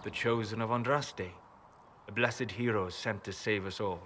The chosen of Andraste, a blessed hero sent to save us all.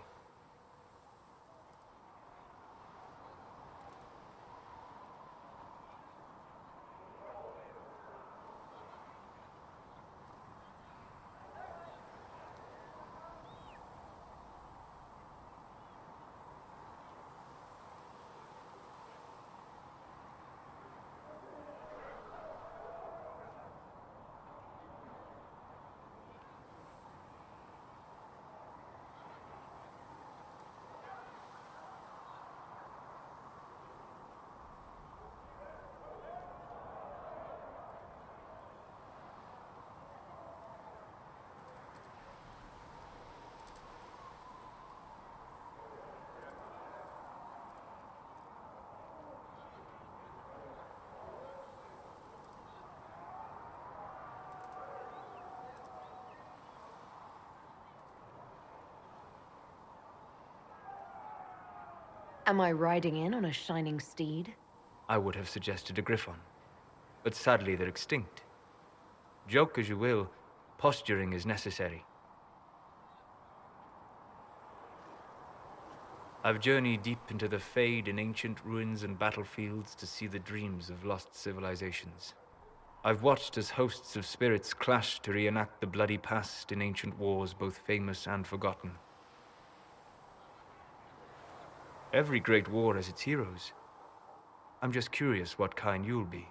Am I riding in on a shining steed? I would have suggested a griffon, but sadly they're extinct. Joke as you will, posturing is necessary. I've journeyed deep into the Fade in ancient ruins and battlefields to see the dreams of lost civilizations. I've watched as hosts of spirits clash to reenact the bloody past in ancient wars both famous and forgotten. Every great war has its heroes. I'm just curious what kind you'll be.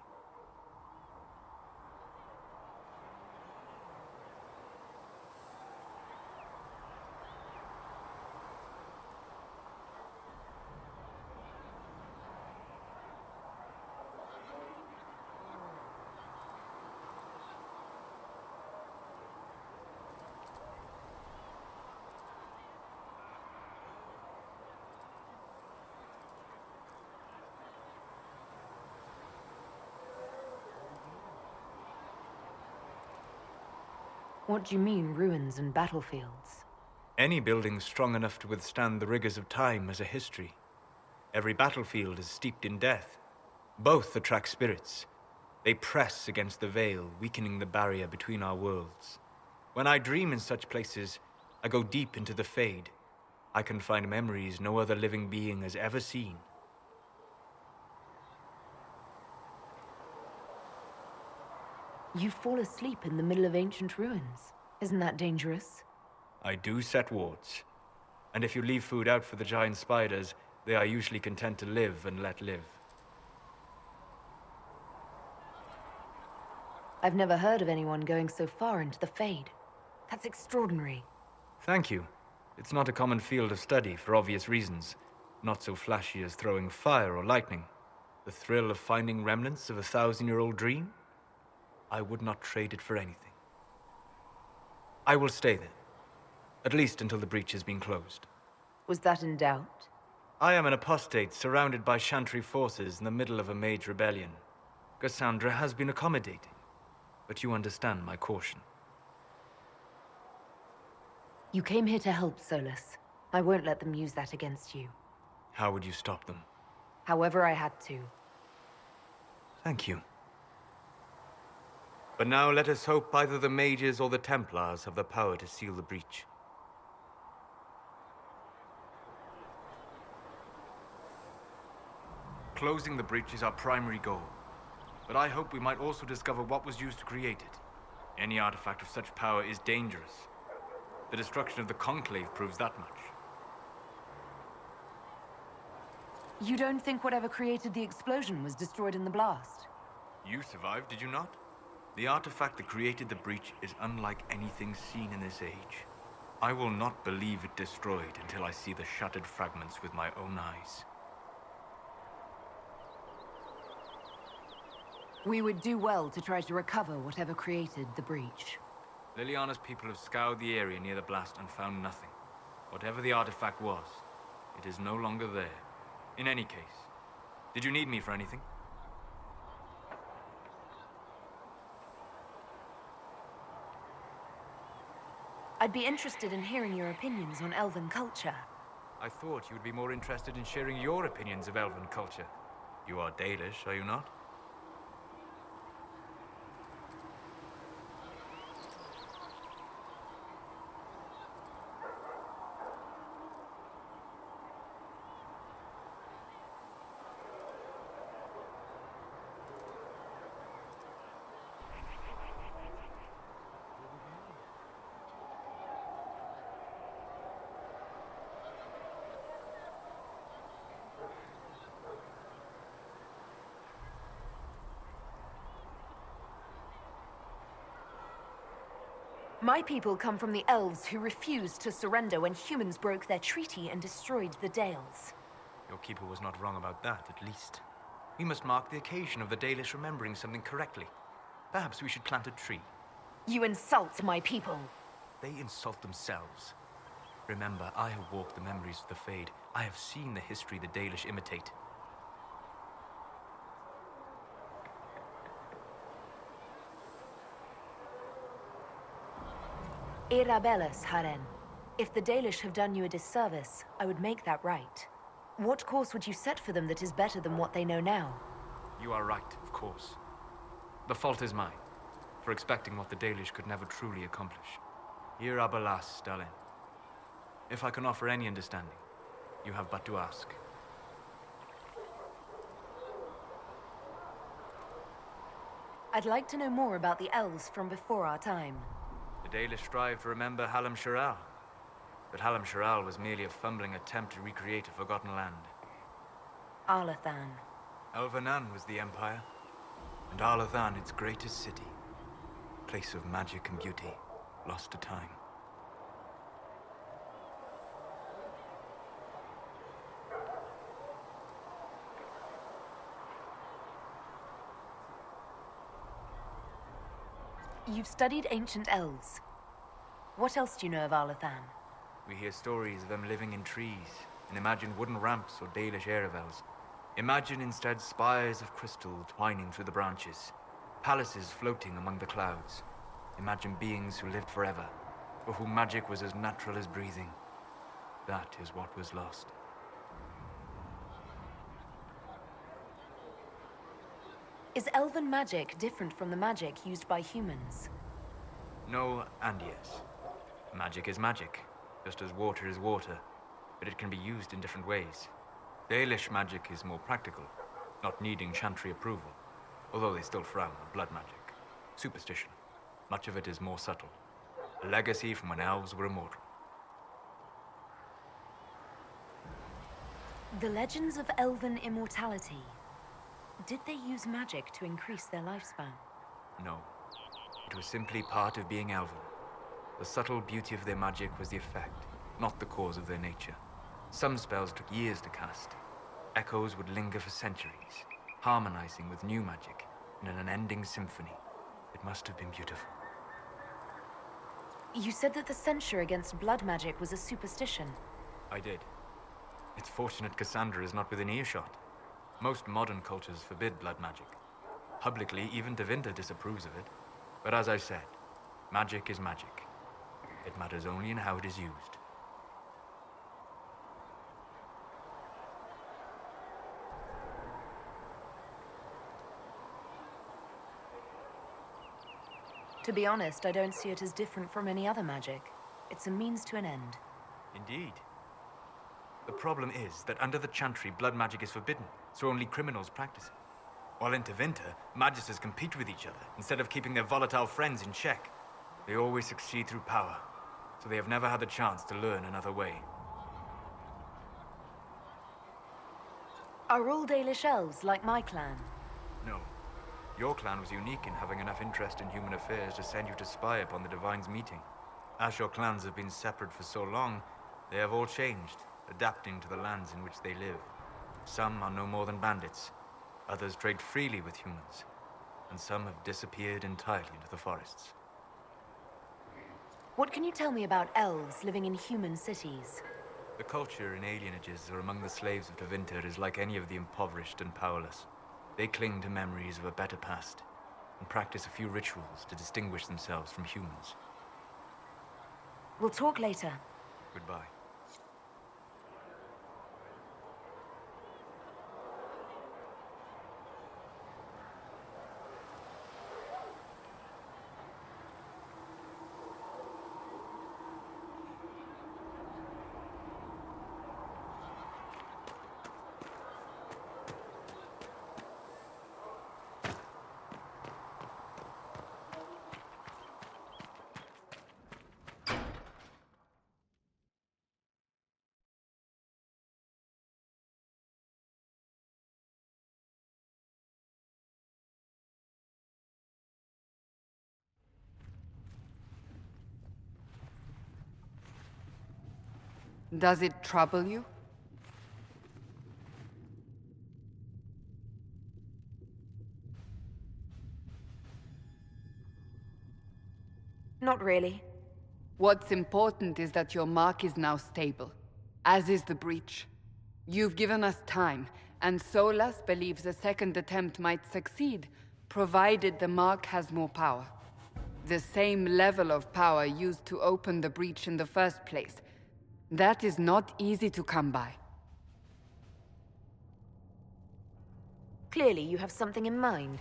What do you mean, ruins and battlefields? Any building strong enough to withstand the rigors of time has a history. Every battlefield is steeped in death. Both attract spirits. They press against the veil, weakening the barrier between our worlds. When I dream in such places, I go deep into the Fade. I can find memories no other living being has ever seen. You fall asleep in the middle of ancient ruins. Isn't that dangerous? I do set wards. And if you leave food out for the giant spiders, they are usually content to live and let live. I've never heard of anyone going so far into the Fade. That's extraordinary. Thank you. It's not a common field of study for obvious reasons. Not so flashy as throwing fire or lightning. The thrill of finding remnants of a 1,000-year-old dream? I would not trade it for anything. I will stay there. At least until the breach has been closed. Was that in doubt? I am an apostate surrounded by Chantry forces in the middle of a mage rebellion. Cassandra has been accommodating, but you understand my caution. You came here to help, Solus. I won't let them use that against you. How would you stop them? However I had to. Thank you. But now let us hope either the mages or the Templars have the power to seal the breach. Closing the breach is our primary goal. But I hope we might also discover what was used to create it. Any artifact of such power is dangerous. The destruction of the Conclave proves that much. You don't think whatever created the explosion was destroyed in the blast? You survived, did you not? The artifact that created the breach is unlike anything seen in this age. I will not believe it destroyed until I see the shattered fragments with my own eyes. We would do well to try to recover whatever created the breach. Liliana's people have scoured the area near the blast and found nothing. Whatever the artifact was, it is no longer there. In any case, did you need me for anything? I'd be interested in hearing your opinions on elven culture. I thought you would be more interested in sharing your opinions of elven culture. You are Dalish, are you not? My people come from the elves who refused to surrender when humans broke their treaty and destroyed the Dales. Your keeper was not wrong about that, at least. We must mark the occasion of the Dalish remembering something correctly. Perhaps we should plant a tree. You insult my people. They insult themselves. Remember, I have walked the memories of the Fade. I have seen the history the Dalish imitate. Irabellis, Haren. If the Dalish have done you a disservice, I would make that right. What course would you set for them that is better than what they know now? You are right, of course. The fault is mine, for expecting what the Dalish could never truly accomplish. Irabalas, Stalin. If I can offer any understanding, you have but to ask. I'd like to know more about the elves from before our time. The Dalish strive to remember Hallam Sharal, but Hallam Sharal was merely a fumbling attempt to recreate a forgotten land. Arlathan. Elvanan was the empire, and Arlathan its greatest city. Place of magic and beauty, lost to time. You've studied ancient elves. What else do you know of Arlathan? We hear stories of them living in trees, and imagine wooden ramps or Dalish aeravels. Imagine instead spires of crystal twining through the branches, palaces floating among the clouds. Imagine beings who lived forever, for whom magic was as natural as breathing. That is what was lost. Is elven magic different from the magic used by humans? No and yes. Magic is magic, just as water is water, but it can be used in different ways. Dalish magic is more practical, not needing chantry approval, although they still frown on blood magic. Superstition. Much of it is more subtle. A legacy from when elves were immortal. The legends of elven immortality. Did they use magic to increase their lifespan? No. It was simply part of being elven. The subtle beauty of their magic was the effect, not the cause of their nature. Some spells took years to cast. Echoes would linger for centuries, harmonizing with new magic in an unending symphony. It must have been beautiful. You said that the censure against blood magic was a superstition. I did. It's fortunate Cassandra is not within earshot. Most modern cultures forbid blood magic. Publicly, even Devinter disapproves of it. But as I said, magic is magic. It matters only in how it is used. To be honest, I don't see it as different from any other magic. It's a means to an end. Indeed. The problem is that under the Chantry, blood magic is forbidden, so only criminals practice it. While in Tevinter, magisters compete with each other instead of keeping their volatile friends in check. They always succeed through power, so they have never had the chance to learn another way. Are all Dalish elves like my clan? No. Your clan was unique in having enough interest in human affairs to send you to spy upon the Divine's meeting. As your clans have been separate for so long, they have all changed, adapting to the lands in which they live. Some are no more than bandits. Others trade freely with humans. And some have disappeared entirely into the forests. What can you tell me about elves living in human cities? The culture in alienages or among the slaves of Tevinter is like any of the impoverished and powerless. They cling to memories of a better past and practice a few rituals to distinguish themselves from humans. We'll talk later. Goodbye. Does it trouble you? Not really. What's important is that your mark is now stable, as is the breach. You've given us time, and Solas believes a second attempt might succeed, provided the mark has more power. The same level of power used to open the breach in the first place. That is not easy to come by. Clearly, you have something in mind.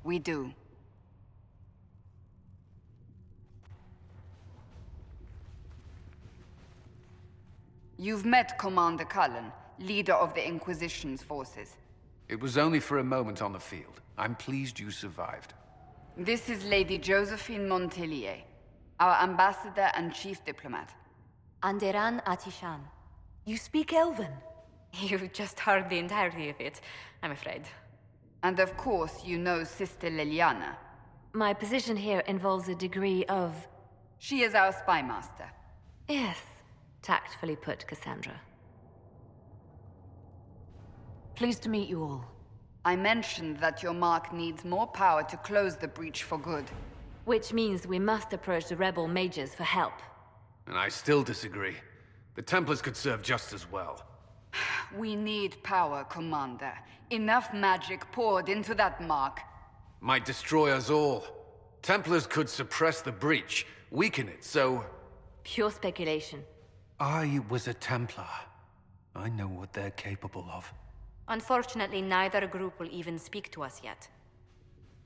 We do. You've met Commander Cullen, leader of the Inquisition's forces. It was only for a moment on the field. I'm pleased you survived. This is Lady Josephine Montelier, our ambassador and chief diplomat. Anderan Atishan. You speak Elven? You've just heard the entirety of it, I'm afraid. And of course, you know Sister Liliana. My position here involves a degree of... She is our spy master. Yes, tactfully put, Cassandra. Pleased to meet you all. I mentioned that your mark needs more power to close the breach for good. Which means we must approach the rebel mages for help. And I still disagree. The Templars could serve just as well. We need power, Commander. Enough magic poured into that mark. Might destroy us all. Templars could suppress the breach, weaken it, so... Pure speculation. I was a Templar. I know what they're capable of. Unfortunately, neither group will even speak to us yet.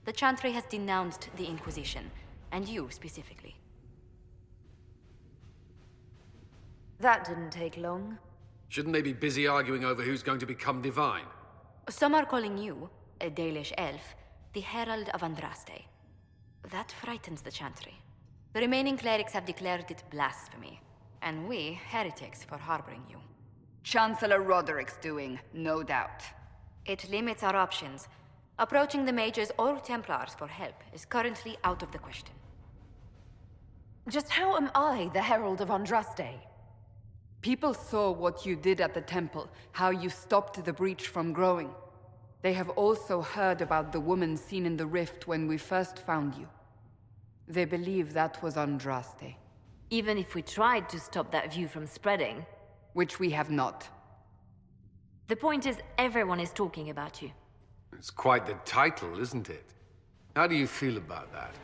The Chantry has denounced the Inquisition, and you specifically. That didn't take long. Shouldn't they be busy arguing over who's going to become divine? Some are calling you, a Dalish elf, the Herald of Andraste. That frightens the Chantry. The remaining clerics have declared it blasphemy, and we, heretics, for harboring you. Chancellor Roderick's doing, no doubt. It limits our options. Approaching the mages or Templars for help is currently out of the question. Just how am I the Herald of Andraste? People saw what you did at the temple, how you stopped the breach from growing. They have also heard about the woman seen in the rift when we first found you. They believe that was Andraste. Even if we tried to stop that view from spreading... Which we have not. The point is, everyone is talking about you. It's quite the title, isn't it? How do you feel about that?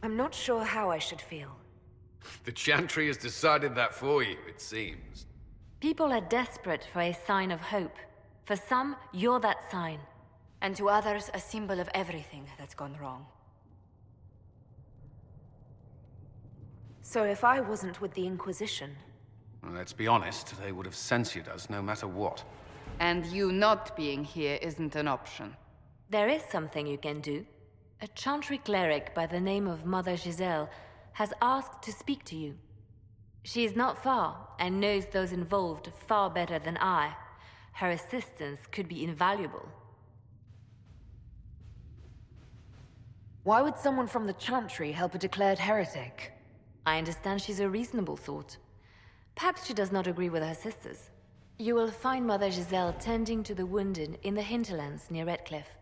I'm not sure how I should feel. The Chantry has decided that for you, it seems. People are desperate for a sign of hope. For some, you're that sign. And to others, a symbol of everything that's gone wrong. So if I wasn't with the Inquisition... Well, let's be honest, they would have censored us no matter what. And you not being here isn't an option. There is something you can do. A Chantry cleric by the name of Mother Giselle has asked to speak to you. She is not far, and knows those involved far better than I. Her assistance could be invaluable. Why would someone from the Chantry help a declared heretic? I understand she's a reasonable sort. Perhaps she does not agree with her sisters. You will find Mother Giselle tending to the wounded in the hinterlands near Redcliffe.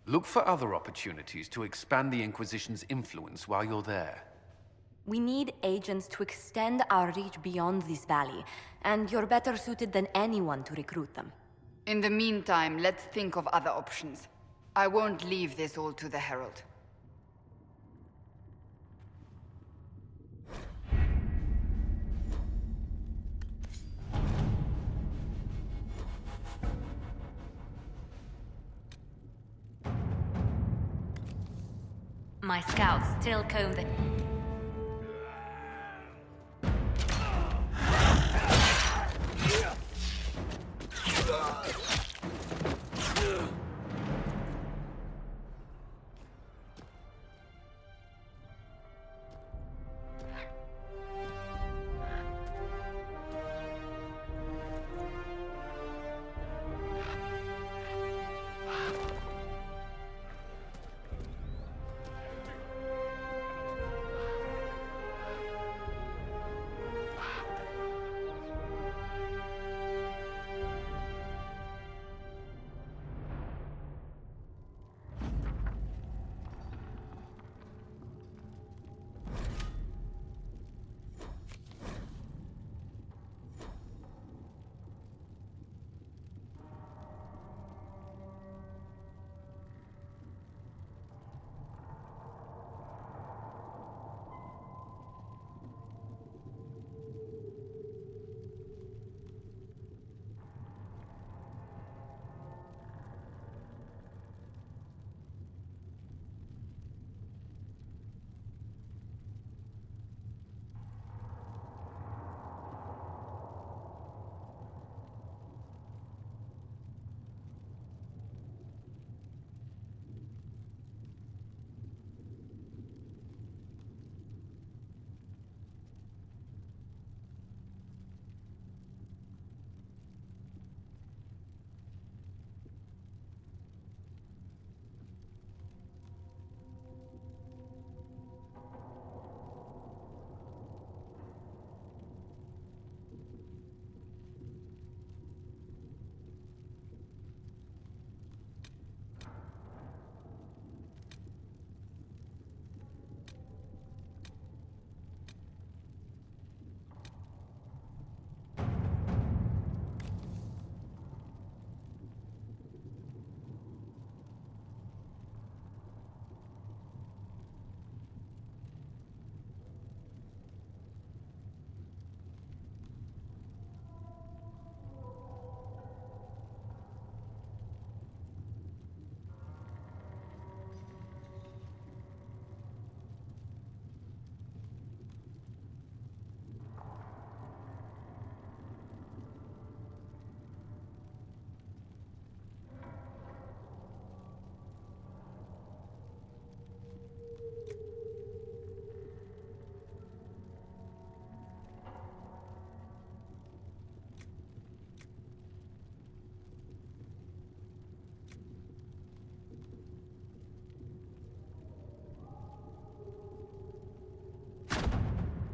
Look for other opportunities to expand the Inquisition's influence while you're there. We need agents to extend our reach beyond this valley, and you're better suited than anyone to recruit them. In the meantime, let's think of other options. I won't leave this all to the Herald. My scouts still comb the...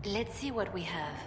Let's see what we have.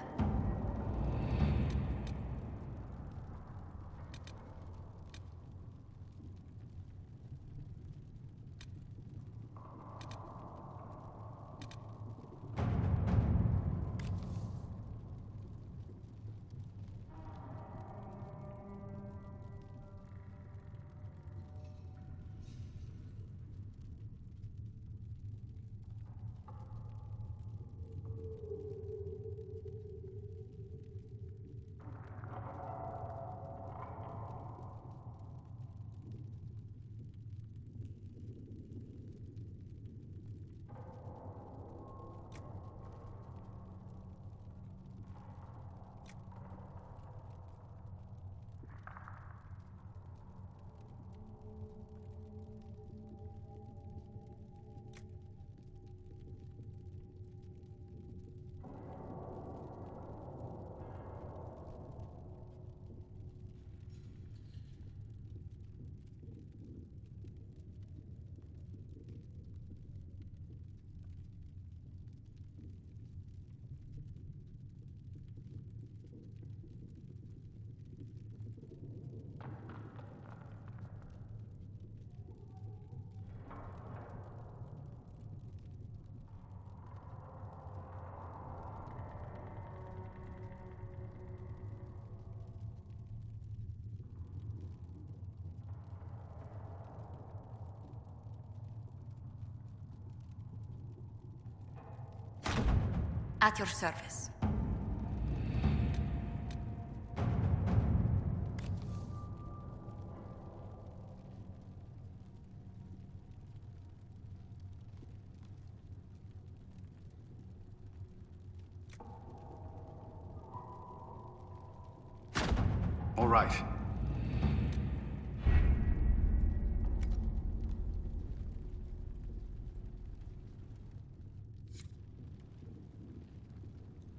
At your service. All right.